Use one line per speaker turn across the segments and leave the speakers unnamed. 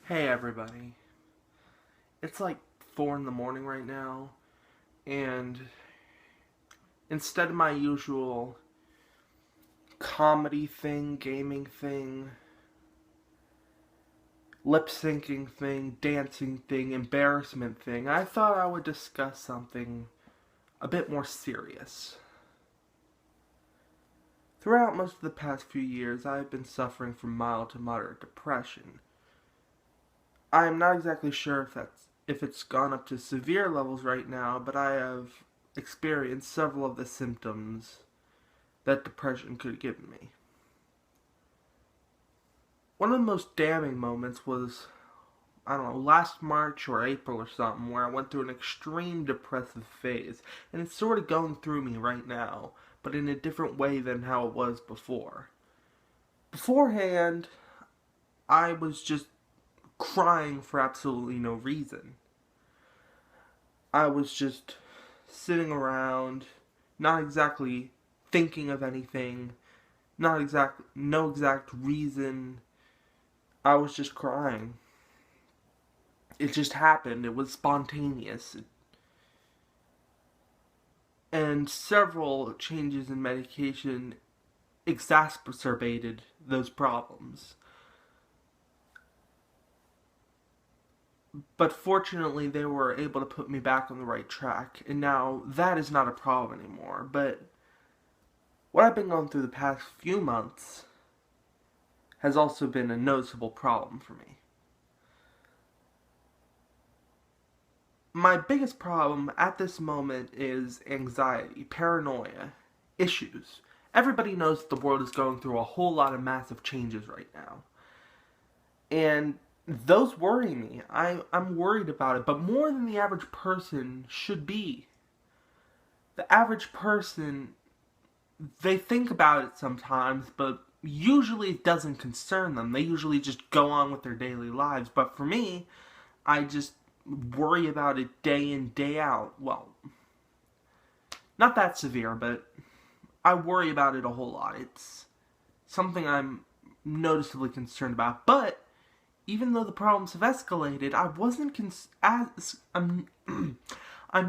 Hey everybody. It's like 4 in the morning right now, and instead of my usual comedy thing, gaming thing, lip syncing thing, dancing thing, embarrassment thing, I thought I would discuss something a bit more serious. Throughout most of the past few years, I have been suffering from mild to moderate depression. I am not exactly sure if it's gone up to severe levels right now, but I have experienced several of the symptoms that depression could give me. One of the most damning moments was, I don't know, last March or April or something, where I went through an extreme depressive phase, and it's sort of going through me right now, but in a different way than how it was before. Beforehand, I was just crying for absolutely no reason. I was just sitting around, not exactly thinking of anything, no exact reason. I was just crying. It just happened. It was spontaneous. And several changes in medication exacerbated those problems. But fortunately, they were able to put me back on the right track, and now that is not a problem anymore. But what I've been going through the past few months has also been a noticeable problem for me. My biggest problem at this moment is anxiety, paranoia, issues. Everybody knows that the world is going through a whole lot of massive changes right now. And those worry me. I'm worried about it, but more than the average person should be. The average person, they think about it sometimes, but usually it doesn't concern them. They usually just go on with their daily lives. But for me, I just worry about it day in, day out. Well, not that severe, but I worry about it a whole lot. It's something I'm noticeably concerned about. But even though the problems have escalated, I wasn't I'm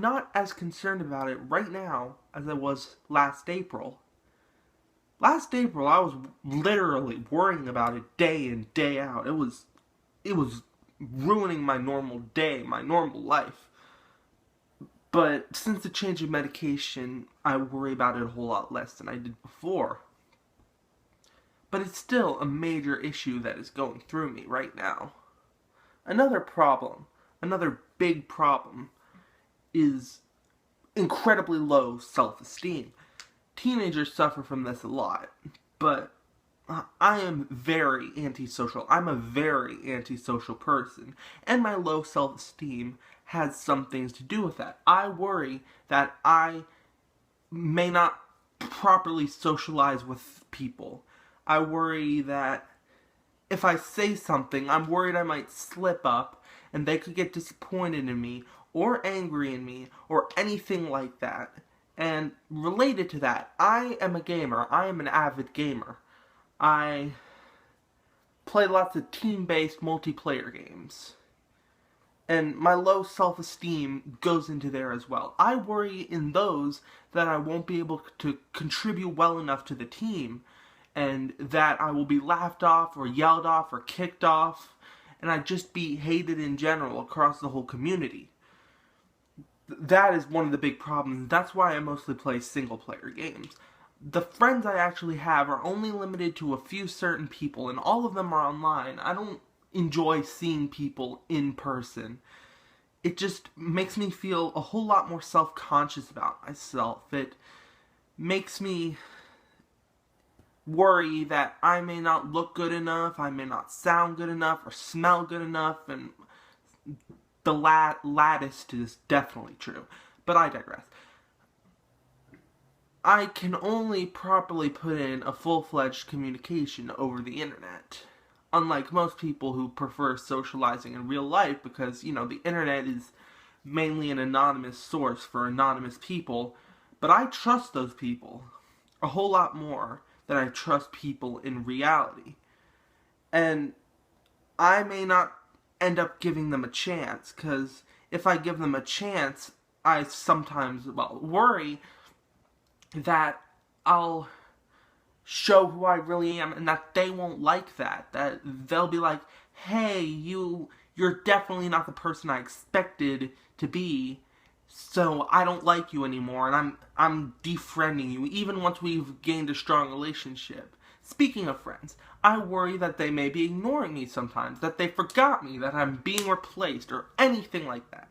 not as concerned about it right now as I was last April. Last April, I was literally worrying about it day in, day out. It was ruining my normal day, my normal life. But since the change of medication, I worry about it a whole lot less than I did before. But it's still a major issue that is going through me right now. Another problem, another big problem, is incredibly low self-esteem. Teenagers suffer from this a lot, but I am very antisocial. I'm a very antisocial person, and my low self-esteem has some things to do with that. I worry that I may not properly socialize with people. I worry that if I say something, I'm worried I might slip up and they could get disappointed in me or angry in me or anything like that. And related to that, I am a gamer. I am an avid gamer. I play lots of team-based multiplayer games. And my low self-esteem goes into there as well. I worry in those that I won't be able to contribute well enough to the team, and that I will be laughed off or yelled off or kicked off, and I'd just be hated in general across the whole community. That is one of the big problems. That's why I mostly play single-player games. The friends I actually have are only limited to a few certain people, and all of them are online. I don't enjoy seeing people in person. It just makes me feel a whole lot more self-conscious about myself. It makes me worry that I may not look good enough, I may not sound good enough, or smell good enough, and the latest is definitely true. But I digress. I can only properly put in a full-fledged communication over the internet. Unlike most people who prefer socializing in real life because, the internet is mainly an anonymous source for anonymous people, but I trust those people a whole lot more than I trust people in reality. And I may not end up giving them a chance, because if I give them a chance, I sometimes, worry that I'll show who I really am, and that they won't like that. That they'll be like, hey, you're definitely not the person I expected to be, so I don't like you anymore, and I'm defriending you, even once we've gained a strong relationship. Speaking of friends, I worry that they may be ignoring me sometimes, that they forgot me, that I'm being replaced, or anything like that.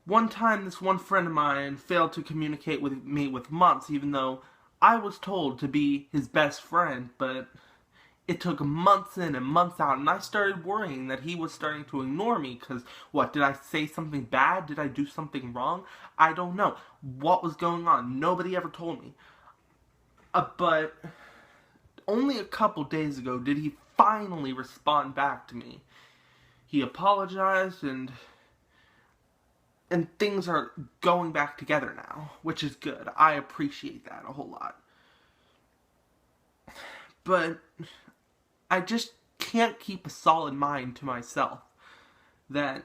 One time, this one friend of mine failed to communicate with me with months, even though I was told to be his best friend, but it took months in and months out, and I started worrying that he was starting to ignore me, because, what, did I say something bad? Did I do something wrong? I don't know. What was going on? Nobody ever told me. But only a couple days ago did he finally respond back to me. He apologized, and things are going back together now, which is good. I appreciate that a whole lot. But I just can't keep a solid mind to myself that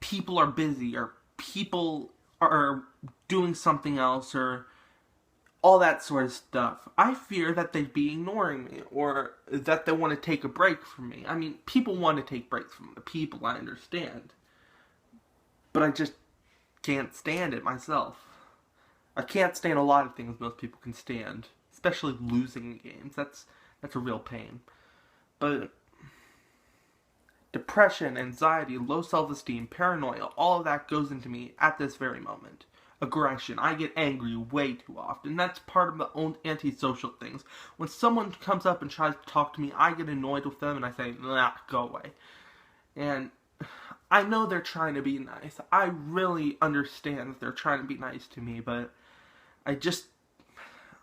people are busy, or people are doing something else, or all that sort of stuff. I fear that they'd be ignoring me, or that they want to take a break from me. I mean, people want to take breaks from the people, I understand. But I just can't stand it myself. I can't stand a lot of things most people can stand, especially losing games. That's a real pain. But depression, anxiety, low self-esteem, paranoia, all of that goes into me at this very moment. Aggression. I get angry way too often. That's part of the own antisocial things. When someone comes up and tries to talk to me, I get annoyed with them and I say, nah, go away. And I know they're trying to be nice. I really understand that they're trying to be nice to me, but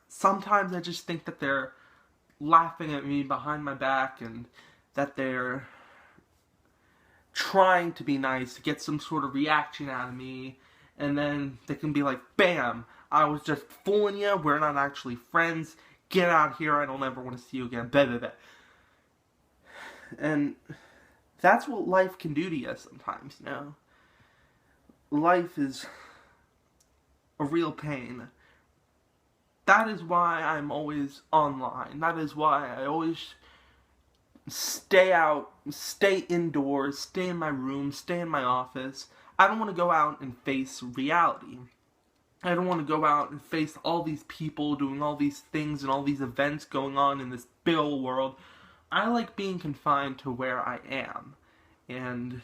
sometimes I just think that they're laughing at me behind my back, and that they're trying to be nice to get some sort of reaction out of me, and then they can be like, bam, I was just fooling you, we're not actually friends, get out here, I don't ever want to see you again, blah, blah, blah. And that's what life can do to you sometimes, you know? Life is a real pain. That is why I'm always online. That is why I always stay out, stay indoors, stay in my room, stay in my office. I don't want to go out and face reality. I don't want to go out and face all these people doing all these things and all these events going on in this big old world. I like being confined to where I am. And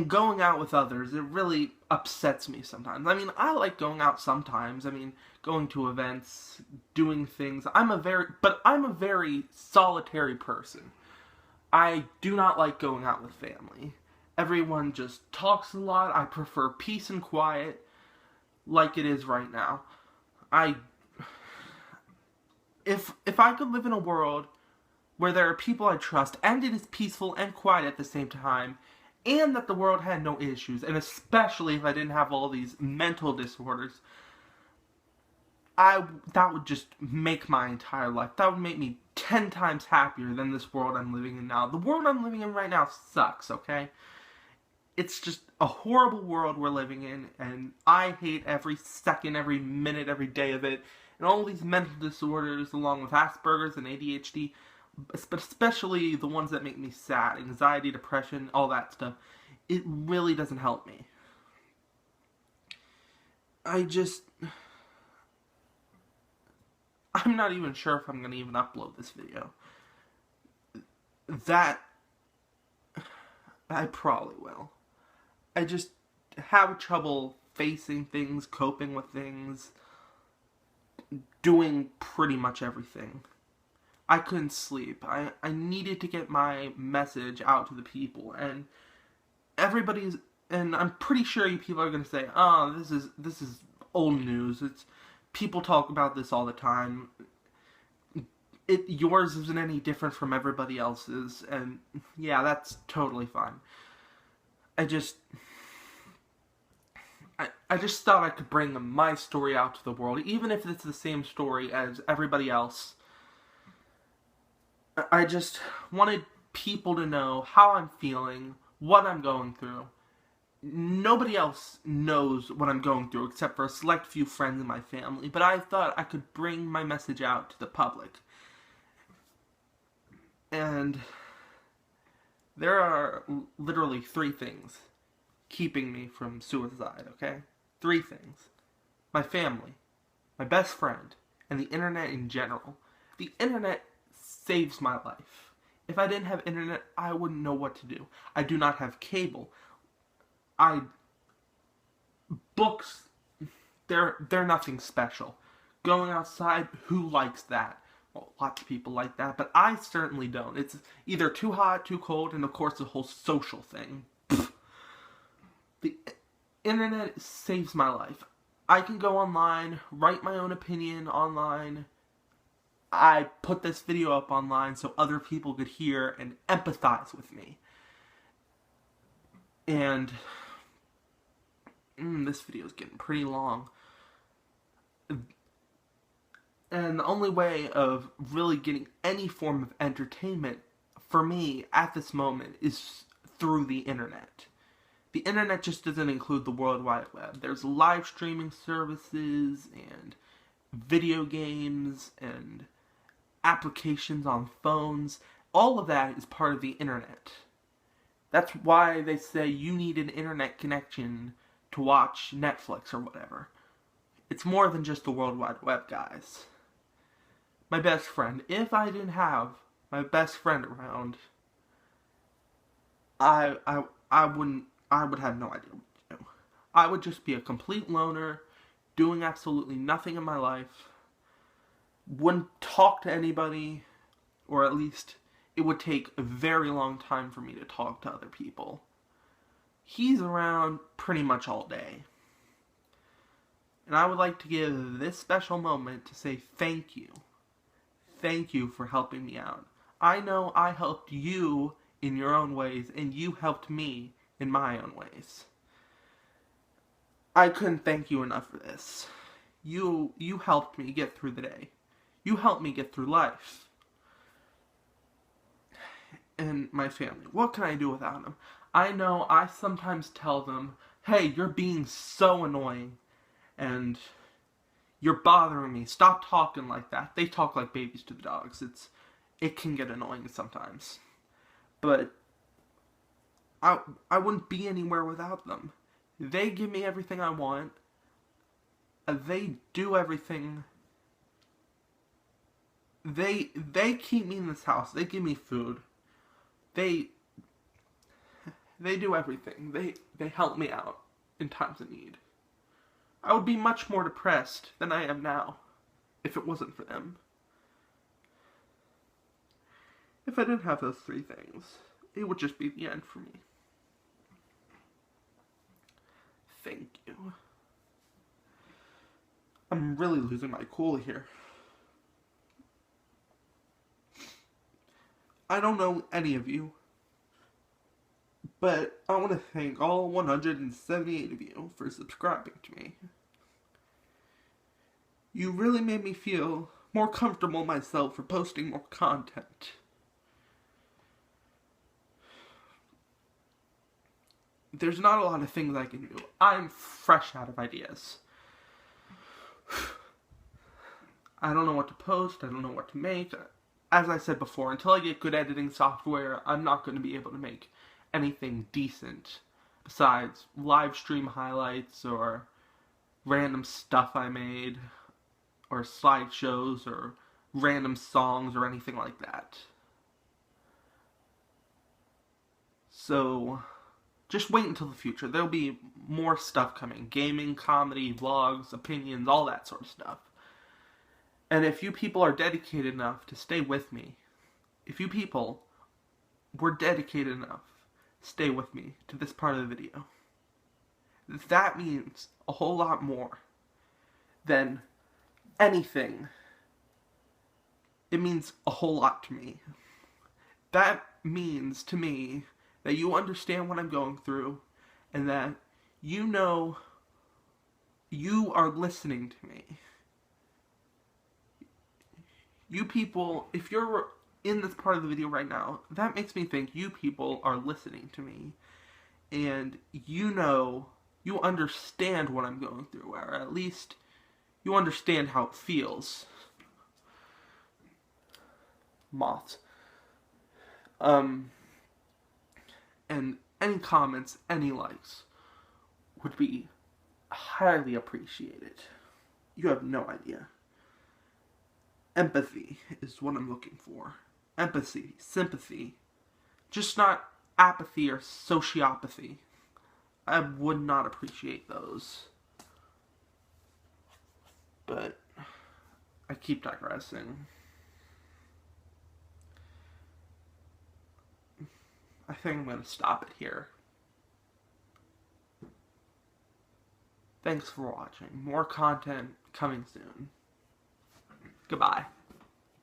going out with others, it really upsets me sometimes. I mean, I like going out sometimes. I mean, going to events, doing things. But I'm a very solitary person. I do not like going out with family. Everyone just talks a lot. I prefer peace and quiet, like it is right now. If I could live in a world where there are people I trust, and it is peaceful and quiet at the same time, and that the world had no issues, and especially if I didn't have all these mental disorders, that would just make my entire life. That would make me 10 times happier than this world I'm living in now. The world I'm living in right now sucks, okay? It's just a horrible world we're living in, and I hate every second, every minute, every day of it, and all these mental disorders, along with Asperger's and ADHD, but especially the ones that make me sad, anxiety, depression, all that stuff, it really doesn't help me. I'm not even sure if I'm going to even upload this video. That, I probably will. I just have trouble facing things, coping with things, doing pretty much everything. I couldn't sleep. I needed to get my message out to the people, and and I'm pretty sure you people are going to say, oh, this is old news. People talk about this all the time. Yours isn't any different from everybody else's, and yeah, that's totally fine. I just thought I could bring my story out to the world, even if it's the same story as everybody else. I just wanted people to know how I'm feeling, what I'm going through. Nobody else knows what I'm going through except for a select few friends in my family, but I thought I could bring my message out to the public. And there are literally three things keeping me from suicide, okay? Three things. My family, my best friend, and the internet in general. The internet saves my life. If I didn't have internet, I wouldn't know what to do. I do not have cable. Books, they're nothing special. Going outside, who likes that? Well, lots of people like that, but I certainly don't. It's either too hot, too cold, and of course the whole social thing. The internet saves my life. I can go online, write my own opinion online. I put this video up online so other people could hear and empathize with me. And this video is getting pretty long. And the only way of really getting any form of entertainment for me at this moment is through the internet. The internet just doesn't include the World Wide Web. There's live streaming services and video games and applications on phones. All of that is part of the internet. That's why they say you need an internet connection to watch Netflix or whatever. It's more than just the World Wide Web, guys. My best friend. If I didn't have my best friend around, I would have no idea what to do. I would just be a complete loner, doing absolutely nothing in my life. Wouldn't talk to anybody, or at least it would take a very long time for me to talk to other people. He's around pretty much all day. And I would like to give this special moment to say thank you. Thank you for helping me out. I know I helped you in your own ways, and you helped me in my own ways. I couldn't thank you enough for this. You helped me get through the day. You helped me get through life. And my family. What can I do without them? I know I sometimes tell them, hey, you're being so annoying. And you're bothering me. Stop talking like that. They talk like babies to the dogs. It can get annoying sometimes. But I wouldn't be anywhere without them. They give me everything I want. They do everything. They keep me in this house. They give me food. They do everything. They help me out in times of need. I would be much more depressed than I am now if it wasn't for them. If I didn't have those three things, it would just be the end for me. Thank you. I'm really losing my cool here. I don't know any of you, but I want to thank all 178 of you for subscribing to me. You really made me feel more comfortable myself for posting more content. There's not a lot of things I can do. I'm fresh out of ideas. I don't know what to post. I don't know what to make. As I said before, until I get good editing software, I'm not going to be able to make anything decent besides live stream highlights or random stuff I made or slideshows or random songs or anything like that. So just wait until the future. There'll be more stuff coming. Gaming, comedy, vlogs, opinions, all that sort of stuff. And if you people are dedicated enough to stay with me, if you people were dedicated enough to stay with me to this part of the video, that means a whole lot more than anything. It means a whole lot to me. That means to me that you understand what I'm going through and that you know you are listening to me. You people, if you're in this part of the video right now, that makes me think you people are listening to me. And you understand what I'm going through, or at least you understand how it feels. Moths. And any comments, any likes would be highly appreciated. You have no idea. Empathy is what I'm looking for. Empathy, sympathy. Just not apathy or sociopathy. I would not appreciate those. But I keep digressing. I think I'm going to stop it here. Thanks for watching. More content coming soon. Goodbye.